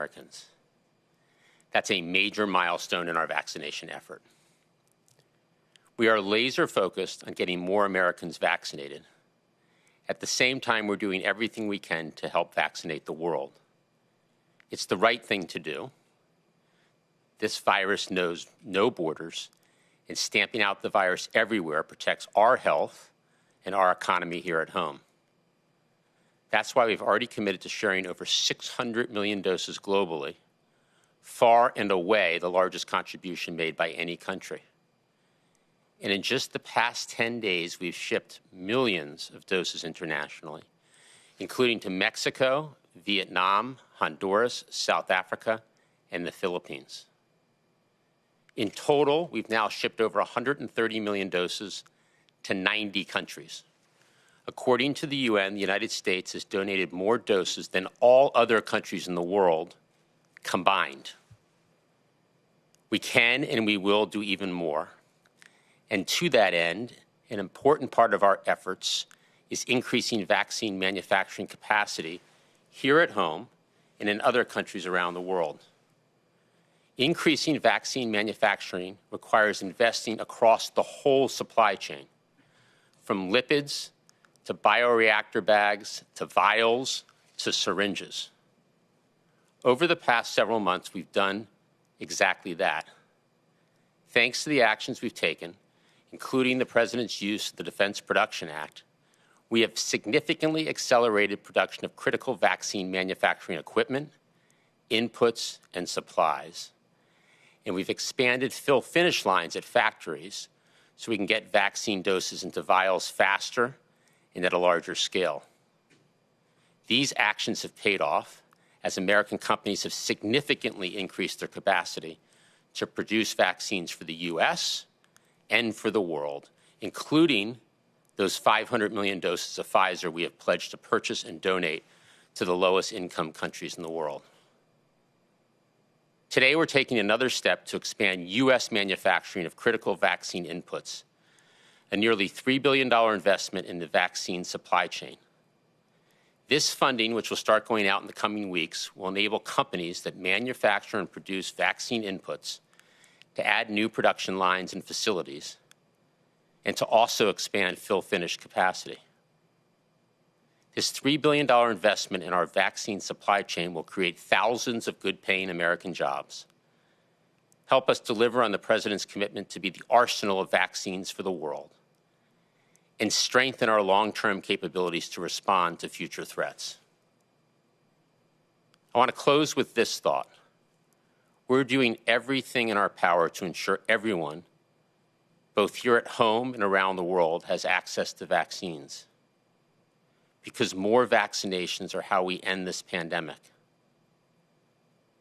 Americans. That's a major milestone in our vaccination effort. We are laser focused on getting more Americans vaccinated. At the same time, we're doing everything we can to help vaccinate the world. It's the right thing to do. This virus knows no borders, and stamping out the virus everywhere protects our health and our economy here at home. That's why we've already committed to sharing over 600 million doses globally, far and away the largest contribution made by any country. And in just the past 10 days, we've shipped millions of doses internationally, including to Mexico, Vietnam, Honduras, South Africa, and the Philippines. In total, we've now shipped over 130 million doses to 90 countries. According to the UN, the United States has donated more doses than all other countries in the world combined. We can and we will do even more. And to that end, an important part of our efforts is increasing vaccine manufacturing capacity here at home and in other countries around the world. Increasing vaccine manufacturing requires investing across the whole supply chain, from lipids to bioreactor bags to vials to syringes. Over the past several months, we've done exactly that. Thanks to the actions we've taken, including the President's use of the Defense Production Act, we have significantly accelerated production of critical vaccine manufacturing equipment, inputs, and supplies. And we've expanded fill-finish lines at factories so we can get vaccine doses into vials faster and at a larger scale. These actions have paid off as American companies have significantly increased their capacity to produce vaccines for the U.S. and for the world, including those 500 million doses of Pfizer we have pledged to purchase and donate to the lowest income countries in the world. Today, we're taking another step to expand U.S. manufacturing of critical vaccine inputs, a nearly $3 billion investment in the vaccine supply chain. This funding, which will start going out in the coming weeks, will enable companies that manufacture and produce vaccine inputs to add new production lines and facilities, and to also expand fill-finish capacity. This $3 billion investment in our vaccine supply chain will create thousands of good-paying American jobs, help us deliver on the President's commitment to be the arsenal of vaccines for the world, and strengthen our long-term capabilities to respond to future threats. I want to close with this thought. We're doing everything in our power to ensure everyone, both here at home and around the world, has access to vaccines, because more vaccinations are how we end this pandemic.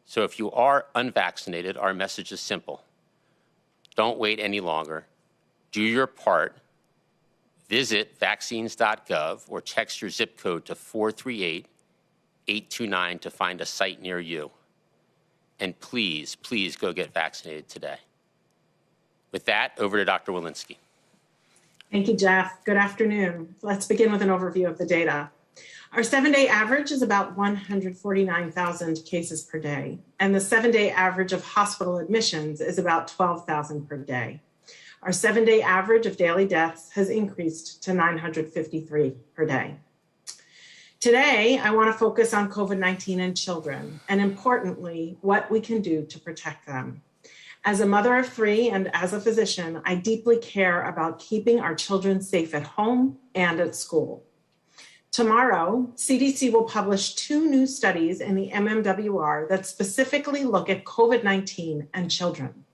So if you are unvaccinated, our message is simple. Don't wait any longer. Do your part. Visit vaccines.gov or text your zip code to 438-829 to find a site near you. And please, please go get vaccinated today. With that, over to Dr. Walensky. Thank you, Jeff. Good afternoon. Let's begin with an overview of the data. Our 7-day average is about 149,000 cases per day, and the 7-day average of hospital admissions is about 12,000 per day. Our 7-day average of daily deaths has increased to 953 per day. Today, I want to focus on COVID-19 and children, and importantly, what we can do to protect them. As a mother of 3 and as a physician, I deeply care about keeping our children safe at home and at school. Tomorrow, CDC will publish 2 new studies in the MMWR that specifically look at COVID-19 and children.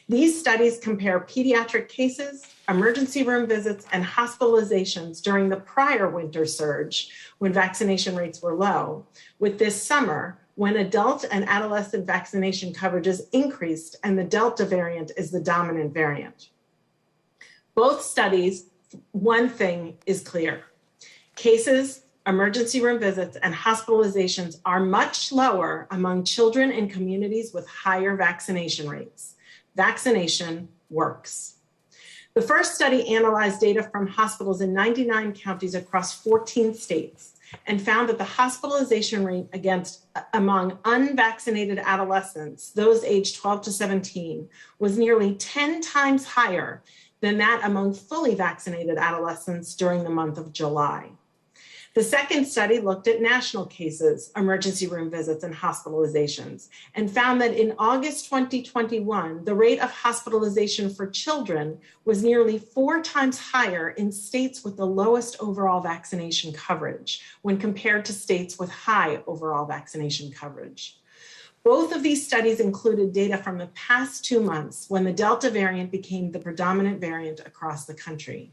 These studies compare pediatric cases, emergency room visits, and hospitalizations during the prior winter surge when vaccination rates were low, with this summer when adult and adolescent vaccination coverage is increased and the Delta variant is the dominant variant. Both studies, one thing is clear. Cases, emergency room visits, and hospitalizations are much lower among children in communities with higher vaccination rates. Vaccination works. The first study analyzed data from hospitals in 99 counties across 14 states and found that the hospitalization rate among unvaccinated adolescents, those aged 12 to 17, was nearly 10 times higher than that among fully vaccinated adolescents during the month of July. The second study looked at national cases, emergency room visits, and hospitalizations, and found that in August 2021, the rate of hospitalization for children was nearly 4 times higher in states with the lowest overall vaccination coverage when compared to states with high overall vaccination coverage. Both of these studies included data from the past 2 months when the Delta variant became the predominant variant across the country.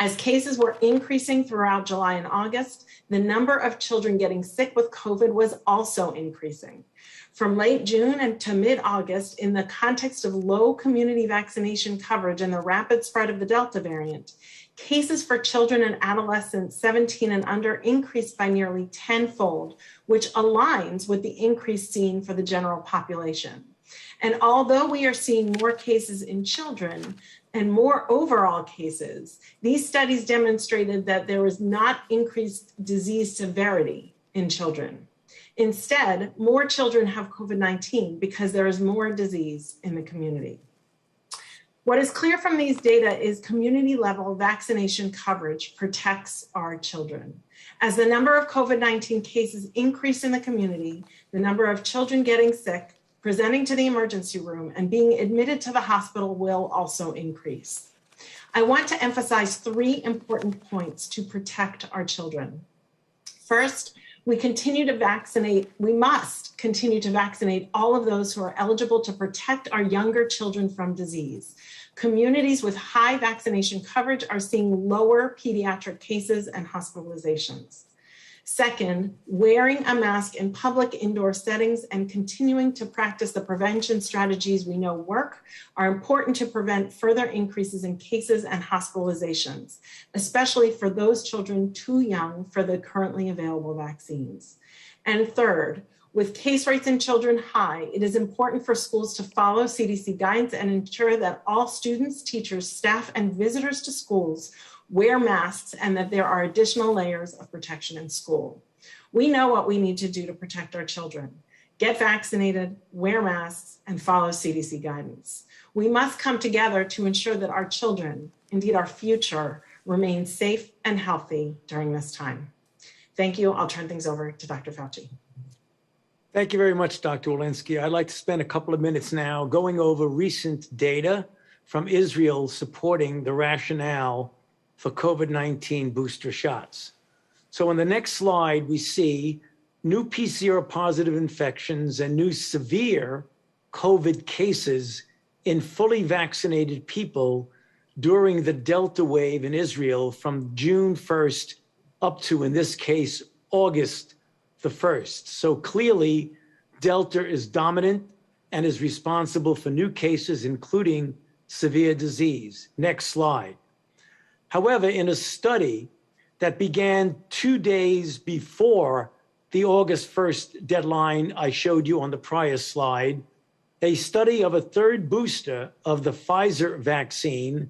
As cases were increasing throughout July and August, the number of children getting sick with COVID was also increasing. From late June and to mid-August, in the context of low community vaccination coverage and the rapid spread of the Delta variant, cases for children and adolescents 17 and under increased by nearly tenfold, which aligns with the increase seen for the general population. And although we are seeing more cases in children and more overall cases, these studies demonstrated that there was not increased disease severity in children. Instead, more children have COVID-19 because there is more disease in the community. What is clear from these data is community-level vaccination coverage protects our children. As the number of COVID-19 cases increase in the community, the number of children getting sick, presenting to the emergency room, and being admitted to the hospital will also increase. I want to emphasize 3 important points to protect our children. First, we must continue to vaccinate all of those who are eligible to protect our younger children from disease. Communities with high vaccination coverage are seeing lower pediatric cases and hospitalizations. Second, wearing a mask in public indoor settings and continuing to practice the prevention strategies we know work are important to prevent further increases in cases and hospitalizations, especially for those children too young for the currently available vaccines. And third, with case rates in children high, it is important for schools to follow CDC guidance and ensure that all students, teachers, staff, and visitors to schools wear masks and that there are additional layers of protection in school. We know what we need to do to protect our children. Get vaccinated, wear masks, and follow CDC guidance. We must come together to ensure that our children, indeed our future, remain safe and healthy during this time. Thank you. I'll turn things over to Dr. Fauci. Thank you very much, Dr. Walensky. I'd like to spend a couple of minutes now going over recent data from Israel supporting the rationale for COVID-19 booster shots. So on the next slide, we see new PCR positive infections and new severe COVID cases in fully vaccinated people during the Delta wave in Israel from June 1st up to, in this case, August the 1st. So clearly, Delta is dominant and is responsible for new cases, including severe disease. Next slide. However, in a study that began 2 days before the August 1st deadline I showed you on the prior slide, a study of a third booster of the Pfizer vaccine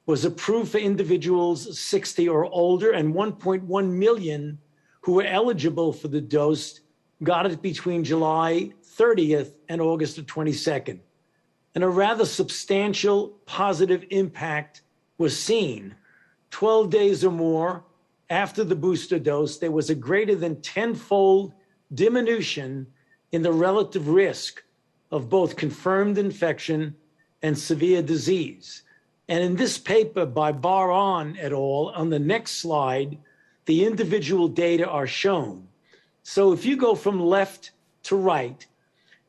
was approved for individuals 60 or older, and 1.1 million who were eligible for the dose got it between July 30th and August the 22nd. And a rather substantial positive impact was seen. 12 days or more after the booster dose, there was a greater than 10-fold diminution in the relative risk of both confirmed infection and severe disease. And in this paper by Baron et al., on the next slide, the individual data are shown. So if you go from left to right,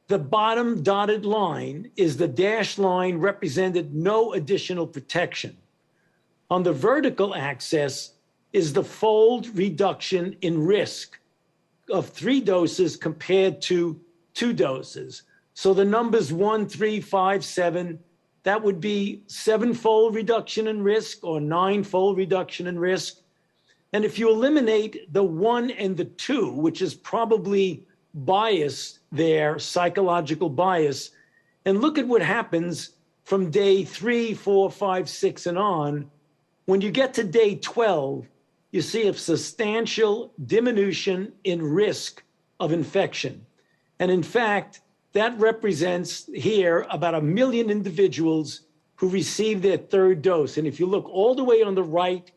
the bottom dotted line is the dashed line represented no additional protection. On the vertical axis is the fold reduction in risk of 3 doses compared to 2 doses. So the numbers 1, 3, 5, 7, that would be 7-fold reduction in risk or 9-fold reduction in risk. And if you eliminate the 1 and the 2, which is probably bias there, psychological bias, and look at what happens from day 3, 4, 5, 6, and on. When you get to day 12, you see a substantial diminution in risk of infection. And in fact, that represents here about 1 million individuals who received their third dose. And if you look all the way on the right,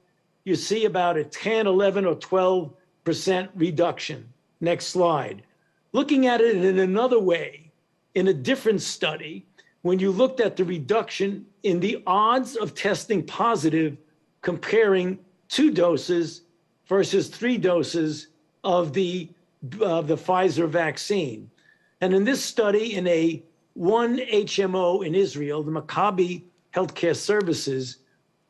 you see about a 10, 11, or 12% reduction. Next slide. Looking at it in another way, in a different study, when you looked at the reduction in the odds of testing positive comparing 2 doses versus 3 doses of the Pfizer vaccine. And in this study, in a one HMO in Israel, the Maccabi Healthcare Services,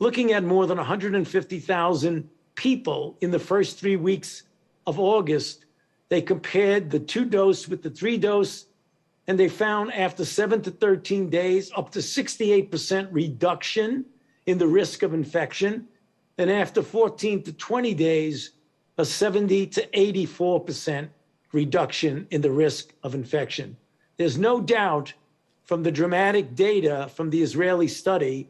looking at more than 150,000 people in the first 3 weeks of August, they compared the 2-dose with the 3-dose, and they found after 7 to 13 days, up to 68% reduction in the risk of infection. And after 14 to 20 days, a 70 to 84% reduction in the risk of infection. There's no doubt from the dramatic data from the Israeli study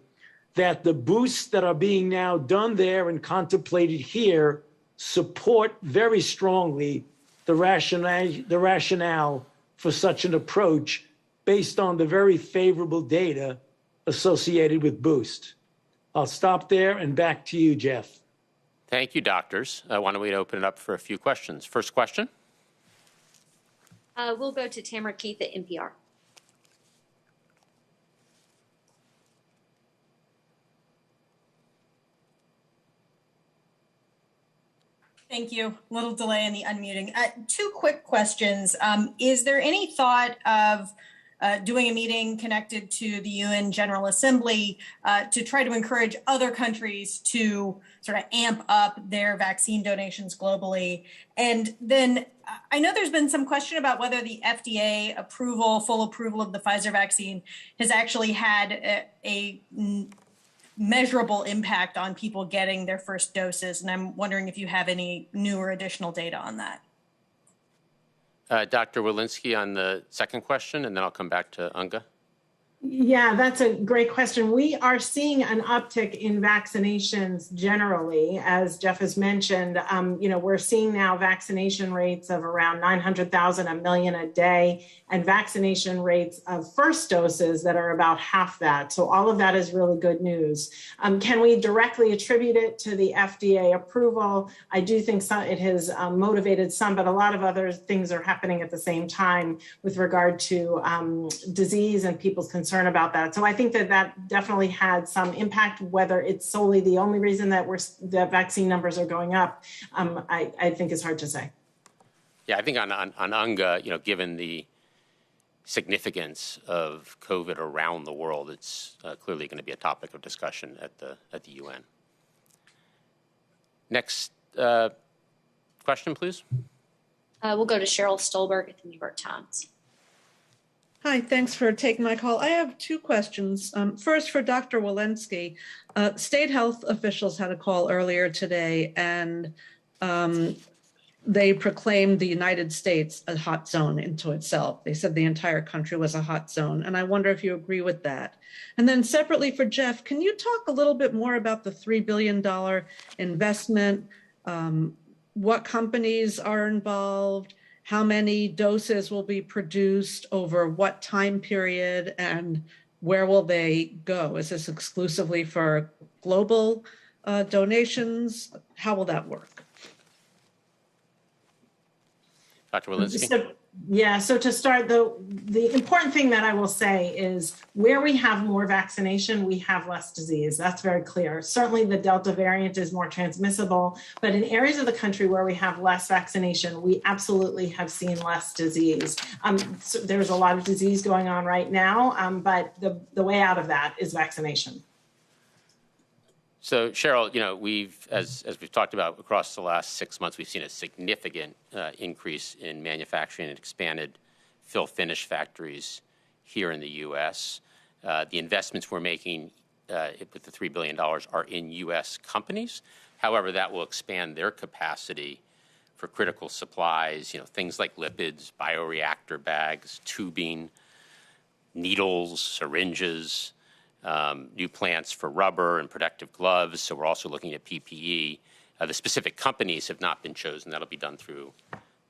that the boosts that are being now done there and contemplated here support very strongly the rationale for such an approach based on the very favorable data associated with boost. I'll stop there and back to you, Jeff. Thank you, doctors. Why don't we open it up for a few questions? First question. We'll go to Tamara Keith at NPR. Thank you. A little delay in the unmuting. 2 quick questions. Is there any thought of doing a meeting connected to the UN General Assembly to try to encourage other countries to sort of amp up their vaccine donations globally? And then I know there's been some question about whether the FDA approval, full approval of the Pfizer vaccine has actually had a measurable impact on people getting their first doses. And I'm wondering if you have any new or additional data on that. Dr. Walensky on the second question, and then I'll come back to Unga. Yeah, that's a great question. We are seeing an uptick in vaccinations generally, as Jeff has mentioned. We're seeing now vaccination rates of around 900,000, 1 million a day, and vaccination rates of first doses that are about half that. So all of that is really good news. Can we directly attribute it to the FDA approval? I do think it has motivated some, but a lot of other things are happening at the same time with regard to disease and people's concern about that. So I think that definitely had some impact. Whether it's solely the only reason that the vaccine numbers are going up, I think is hard to say. Yeah, I think on Unga, given the significance of COVID around the world, it's clearly going to be a topic of discussion at the UN. Next question, please. We'll go to Cheryl Stolberg at the New York Times. Hi, thanks for taking my call. I have 2 questions. First, for Dr. Walensky, state health officials had a call earlier today, and they proclaimed the United States a hot zone into itself. They said the entire country was a hot zone, and I wonder if you agree with that. And then separately for Jeff, can you talk a little bit more about the $3 billion investment? What companies are involved? How many doses will be produced over what time period, and where will they go? Is this exclusively for global donations? How will that work? Dr. Walensky? So to start, the important thing that I will say is where we have more vaccination, we have less disease. That's very clear. Certainly the Delta variant is more transmissible, but in areas of the country where we have less vaccination, we absolutely have seen less disease. So there's a lot of disease going on right now, but the way out of that is vaccination. So, Cheryl, as we've talked about across the last 6 months, we've seen a significant increase in manufacturing and expanded fill-finish factories here in the U.S. The investments we're making with the $3 billion are in U.S. companies. However, that will expand their capacity for critical supplies, things like lipids, bioreactor bags, tubing, needles, syringes, new plants for rubber and protective gloves. So we're also looking at PPE. The specific companies have not been chosen. That'll be done through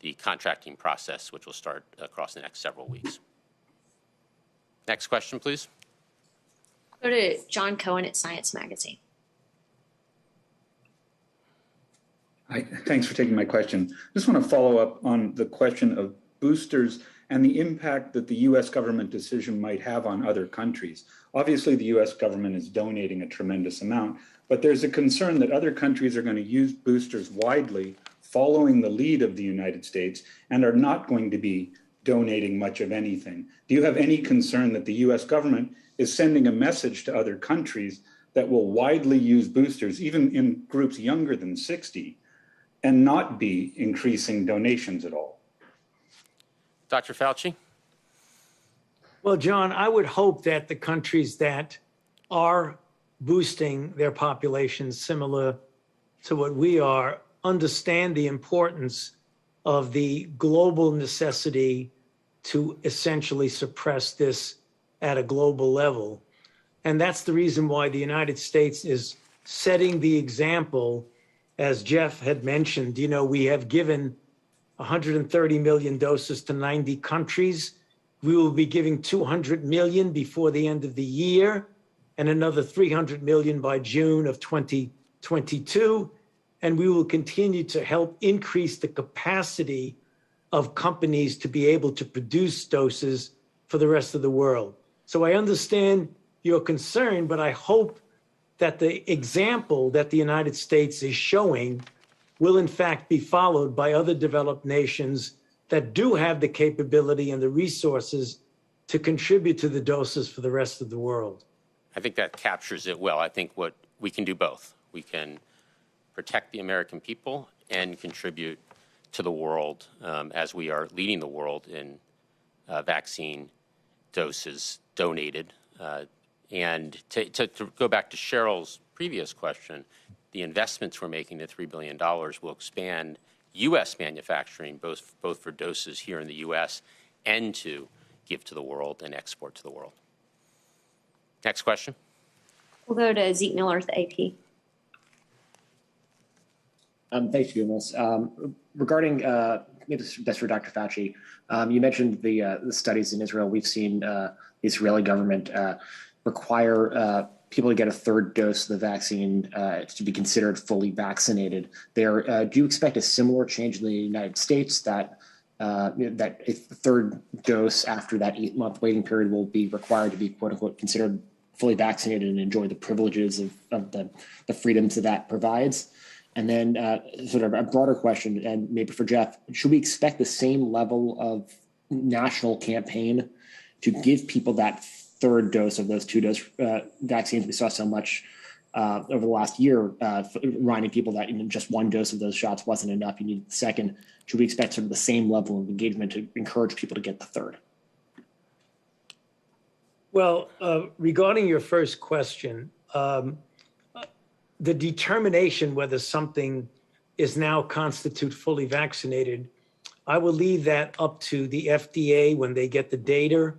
the contracting process, which will start across the next several weeks. Next question, please. Go to John Cohen at Science Magazine. Hi, thanks for taking my question. Just want to follow up on the question of boosters and the impact that the U.S. government decision might have on other countries. Obviously, the U.S. government is donating a tremendous amount, but there's a concern that other countries are going to use boosters widely, following the lead of the United States, and are not going to be donating much of anything. Do you have any concern that the U.S. government is sending a message to other countries that will widely use boosters, even in groups younger than 60, and not be increasing donations at all? Dr. Fauci? Well, John, I would hope that the countries that are boosting their populations similar to what we are understand the importance of the global necessity to essentially suppress this at a global level. And that's the reason why the United States is setting the example. As Jeff had mentioned, we have given 130 million doses to 90 countries. We will be giving 200 million before the end of the year and another 300 million by June of 2022. And we will continue to help increase the capacity of companies to be able to produce doses for the rest of the world. So I understand your concern, but I hope that the example that the United States is showing will in fact be followed by other developed nations that do have the capability and the resources to contribute to the doses for the rest of the world. I think that captures it well. I think what we can do both. We can protect the American people and contribute to the world as we are leading the world in vaccine doses donated. And to go back to Cheryl's previous question, the investments we're making, the $3 billion, will expand U.S. manufacturing, both for doses here in the U.S. and to give to the world and export to the world. Next question. We'll go to Zeke Miller at the AP. Thanks for doing this. Regarding, maybe that's for Dr. Fauci, you mentioned the studies in Israel. We've seen the Israeli government require people to get a third dose of the vaccine to be considered fully vaccinated. Do you expect a similar change in the United States that that a third dose after that 8-month waiting period will be required to be quote unquote considered fully vaccinated and enjoy the privileges of the freedoms that provides? And then sort of a broader question, and maybe for Jeff, should we expect the same level of national campaign to give people that third dose of those 2-dose vaccines? We saw so much over the last year, reminding people that just 1 dose of those shots wasn't enough. You needed the second. Should we expect sort of the same level of engagement to encourage people to get the third? Well, regarding your first question, the determination whether something is now constitute fully vaccinated, I will leave that up to the FDA when they get the data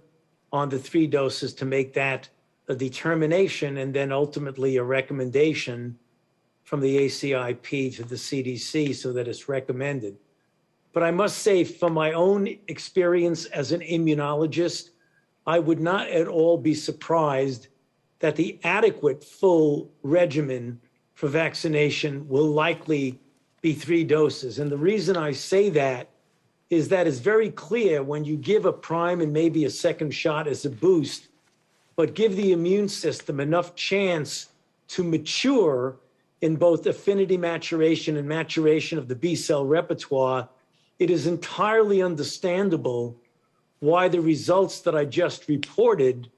on the 3 doses to make that a determination, and then ultimately a recommendation from the ACIP to the CDC so that it's recommended. But I must say, from my own experience as an immunologist, I would not at all be surprised that the adequate full regimen for vaccination will likely be 3 doses. And the reason I say that is that it's very clear when you give a prime and maybe a second shot as a boost, but give the immune system enough chance to mature in both affinity maturation and maturation of the B cell repertoire, it is entirely understandable why the results that I just reported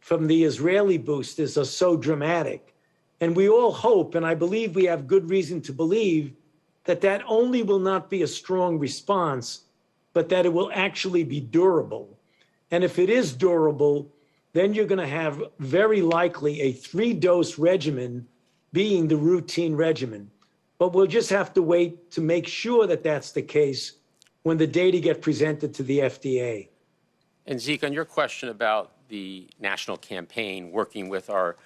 from the Israeli boosters are so dramatic. And we all hope, and I believe we have good reason to believe, that that only will not be a strong response, but that it will actually be durable. And if it is durable, then you're going to have very likely a 3-dose regimen being the routine regimen. But we'll just have to wait to make sure that that's the case when the data get presented to the FDA. And Zeke, on your question about the national campaign, working with our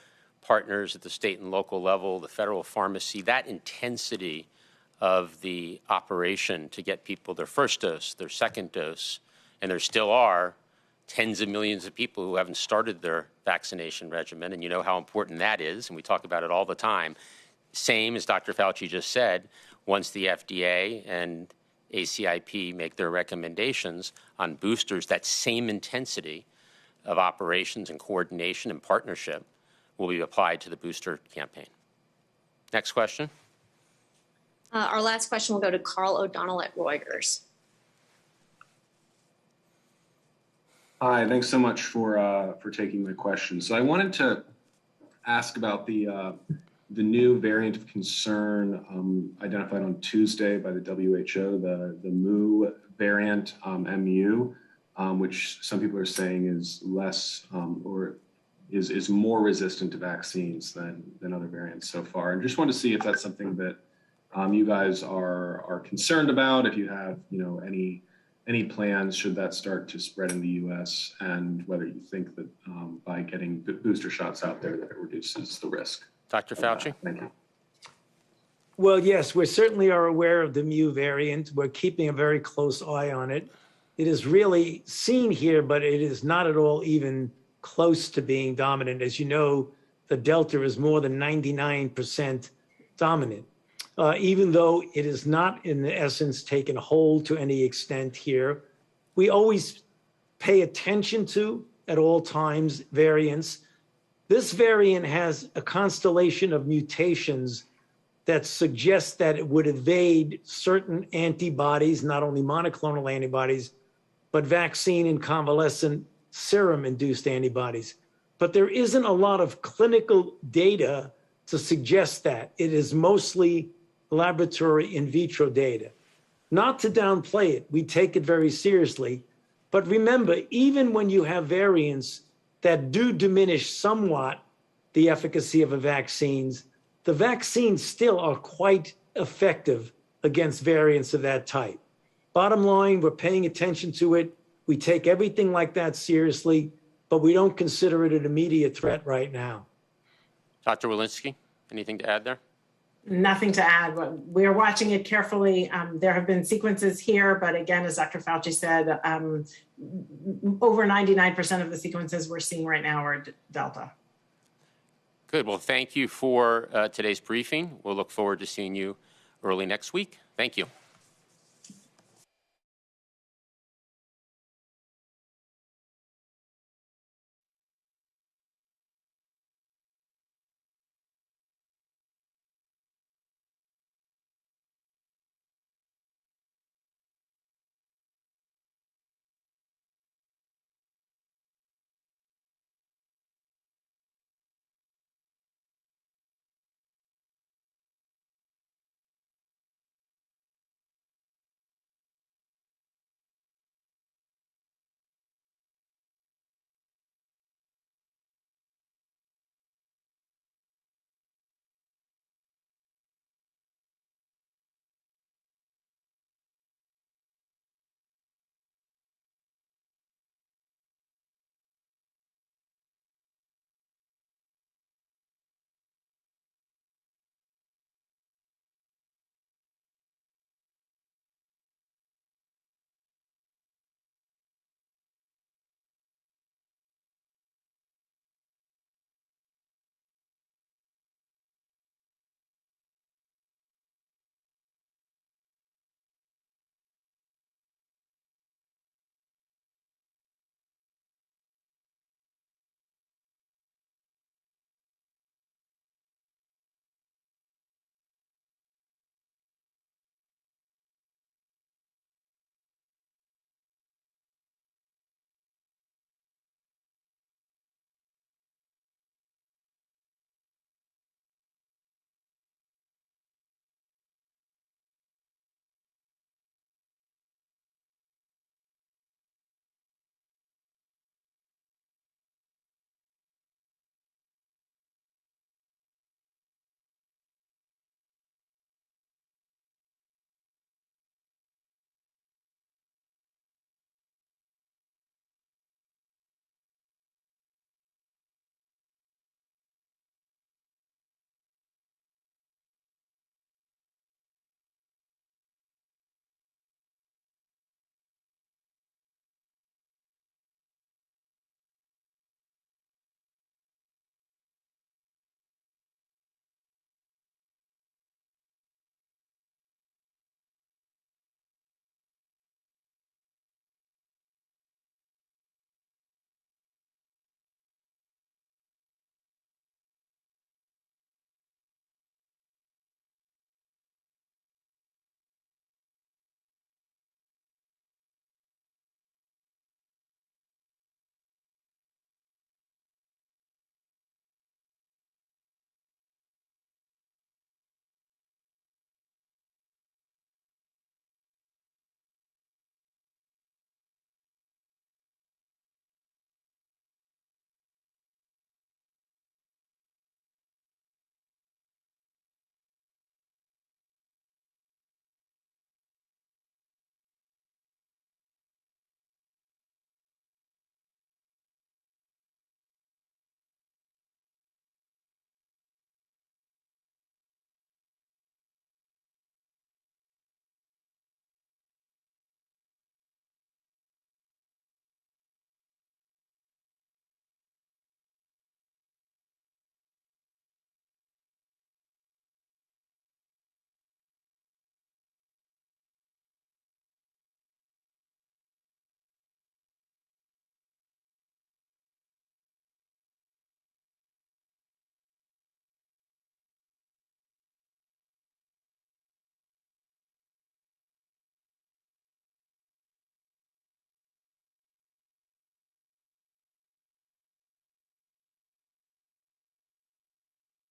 partners at the state and local level, the federal pharmacy, that intensity of the operation to get people their first dose, their second dose, and there still are tens of millions of people who haven't started their vaccination regimen, and you know how important that is, and we talk about it all the time. Same as Dr. Fauci just said, once the FDA and ACIP make their recommendations on boosters, that same intensity of operations and coordination and partnership will be applied to the booster campaign. Next question. Our last question will go to Carl O'Donnell at Reuters. Hi, thanks so much for taking my question. So I wanted to ask about the new variant of concern identified on Tuesday by the WHO, the Mu variant, MU, which some people are saying is less or is more resistant to vaccines than other variants so far. And just want to see if that's something that you guys are concerned about, if you have any plans should that start to spread in the U.S., and whether you think that by getting booster shots out there that it reduces the risk. Dr. Fauci? Thank you. Well, yes, we certainly are aware of the Mu variant. We're keeping a very close eye on it. It is really seen here, but it is not at all even close to being dominant. As you know, the Delta is more than 99% dominant. Even though it is not, in essence, taken hold to any extent here, we always pay attention to, at all times, variants. This variant has a constellation of mutations that suggest that it would evade certain antibodies, not only monoclonal antibodies, but vaccine and convalescent serum-induced antibodies. But there isn't a lot of clinical data to suggest that. It is mostly laboratory in vitro data. Not to downplay it, we take it very seriously. But remember, even when you have variants that do diminish somewhat the efficacy of the vaccines still are quite effective against variants of that type. Bottom line, we're paying attention to it. We take everything like that seriously, but we don't consider it an immediate threat right now. Dr. Walensky, anything to add there? Nothing to add. We're watching it carefully. There have been sequences here, but again, as Dr. Fauci said, over 99% of the sequences we're seeing right now are Delta. Good. Well, thank you for today's briefing. We'll look forward to seeing you early next week. Thank you.